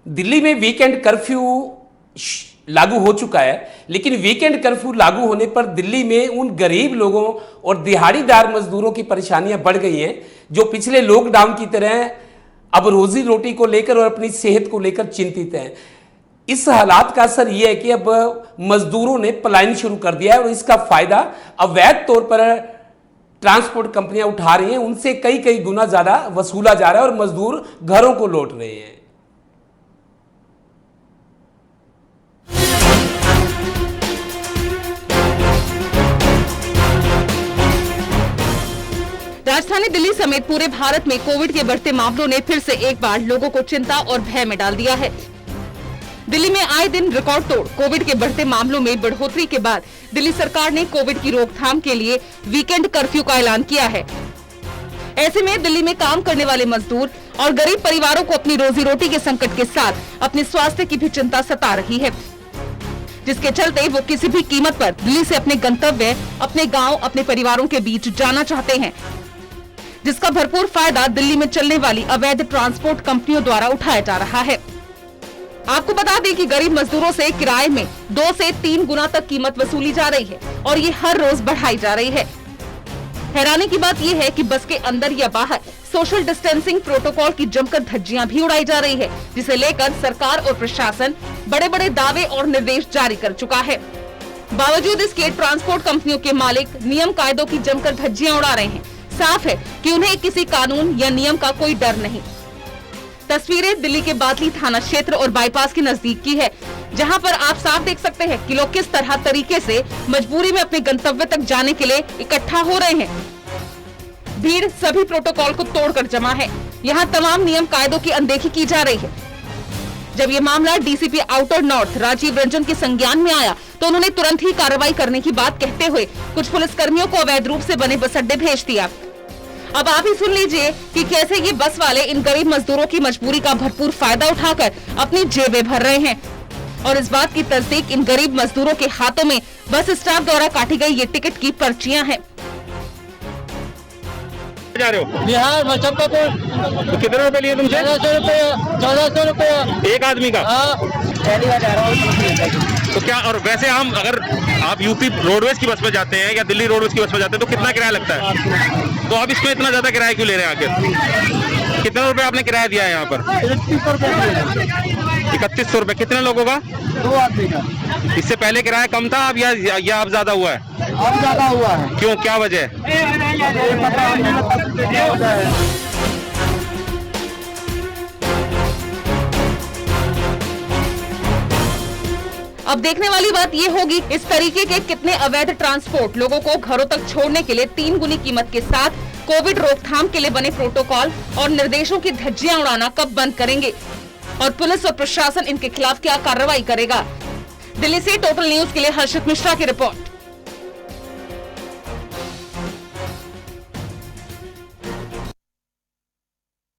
दिल्ली में weekend curfew लागू हो चुका है, लेकिन वीकेंड कर्फ्यू लागू होने पर दिल्ली में उन गरीब लोगों और दिहाड़ीदार मजदूरों की परेशानियां बढ़ गई हैं जो पिछले लॉकडाउन की तरह अब रोजी रोटी को लेकर और अपनी सेहत को लेकर चिंतित हैं। इस हालात का असर यह है कि अब मजदूरों ने पलायन शुरू कर दिया है और इसका फायदा अवैध तौर पर ट्रांसपोर्ट कंपनियां उठा रही हैं। उनसे कई कई गुना ज्यादा वसूला जा रहा है और मजदूर घरों को लौट रहे हैं। राजधानी दिल्ली समेत पूरे भारत में कोविड के बढ़ते मामलों ने फिर से एक बार लोगों को चिंता और भय में डाल दिया है। दिल्ली में आए दिन रिकॉर्ड तोड़ कोविड के बढ़ते मामलों में बढ़ोतरी के बाद दिल्ली सरकार ने कोविड की रोकथाम के लिए वीकेंड कर्फ्यू का ऐलान किया है। ऐसे में दिल्ली में काम करने वाले मजदूर और गरीब परिवारों को अपनी रोजी रोटी के संकट के साथ अपने स्वास्थ्य की भी चिंता सता रही है, जिसके चलते वो किसी भी कीमत पर दिल्ली से अपने गंतव्य, अपने गांव, अपने परिवारों के बीच जाना चाहते हैं, जिसका भरपूर फायदा दिल्ली में चलने वाली अवैध ट्रांसपोर्ट कंपनियों द्वारा उठाया जा रहा है। आपको बता दें कि गरीब मजदूरों से किराए में 2 से 3 गुना तक कीमत वसूली जा रही है और ये हर रोज बढ़ाई जा रही है। हैरानी की बात यह है कि बस के अंदर या बाहर सोशल डिस्टेंसिंग प्रोटोकॉल की जमकर धज्जियां भी उड़ाई जा रही है, जिसे लेकर सरकार और प्रशासन बड़े बड़े दावे और निर्देश जारी कर चुका है। बावजूद इसके ट्रांसपोर्ट कंपनियों के मालिक नियम कायदों की जमकर धज्जियां उड़ा रहे हैं। साफ है कि उन्हें किसी कानून या नियम का कोई डर नहीं। तस्वीरें दिल्ली के बादली थाना क्षेत्र और बाईपास के नजदीक की है, जहां पर आप साफ देख सकते हैं कि लोग किस तरह तरीके से मजबूरी में अपने गंतव्य तक जाने के लिए इकट्ठा हो रहे हैं। भीड़ सभी प्रोटोकॉल को तोड़कर जमा है। यहां तमाम नियम कायदों की अनदेखी की जा रही है। जब ये मामला DCP outer north Rajiv Ranjan के संज्ञान में आया तो उन्होंने तुरंत ही कार्रवाई करने की बात कहते हुए कुछ पुलिसकर्मियों को अवैध रूप से बने बस अड्डे भेज दिया। अब आप ही सुन लीजिए कि कैसे ये बस वाले इन गरीब मजदूरों की मजबूरी का भरपूर फायदा उठाकर अपनी जेबें भर रहे हैं। और इस बात की तस्दीक इन गरीब मजदूरों के हाथों में बस स्टाफ द्वारा काटी गई ये टिकट की पर्चियां हैं। जा रहे हो बिहार मुजफ्फरपुर। तो कितने रुपए लिए तुमसे? 1400 रुपया। 1400 रुपया एक आदमी का? पहली बार जा रहा हूँ। तो क्या, और वैसे हम अगर आप यूपी रोडवेज की बस में जाते हैं या दिल्ली रोडवेज की बस में जाते हैं तो कितना किराया लगता है? तो आप इसमें इतना ज्यादा किराया क्यों ले रहे हैं आखिर? कितना रुपए आपने किराया दिया है यहाँ पर? 3100 रुपए। कितने लोगों का? 2 आदमी का। इससे पहले किराया कम था अब या अब ज्यादा हुआ है? अब ज्यादा हुआ है। क्यों, क्या वजह है? अब देखने वाली बात ये होगी इस तरीके के कितने अवैध ट्रांसपोर्ट लोगों को घरों तक छोड़ने के लिए 3 गुनी कीमत के साथ कोविड रोकथाम के लिए बने प्रोटोकॉल और निर्देशों की धज्जियां उड़ाना कब बंद करेंगे और पुलिस और प्रशासन इनके खिलाफ क्या कार्रवाई करेगा। दिल्ली से टोटल न्यूज के लिए हर्षित मिश्रा की रिपोर्ट।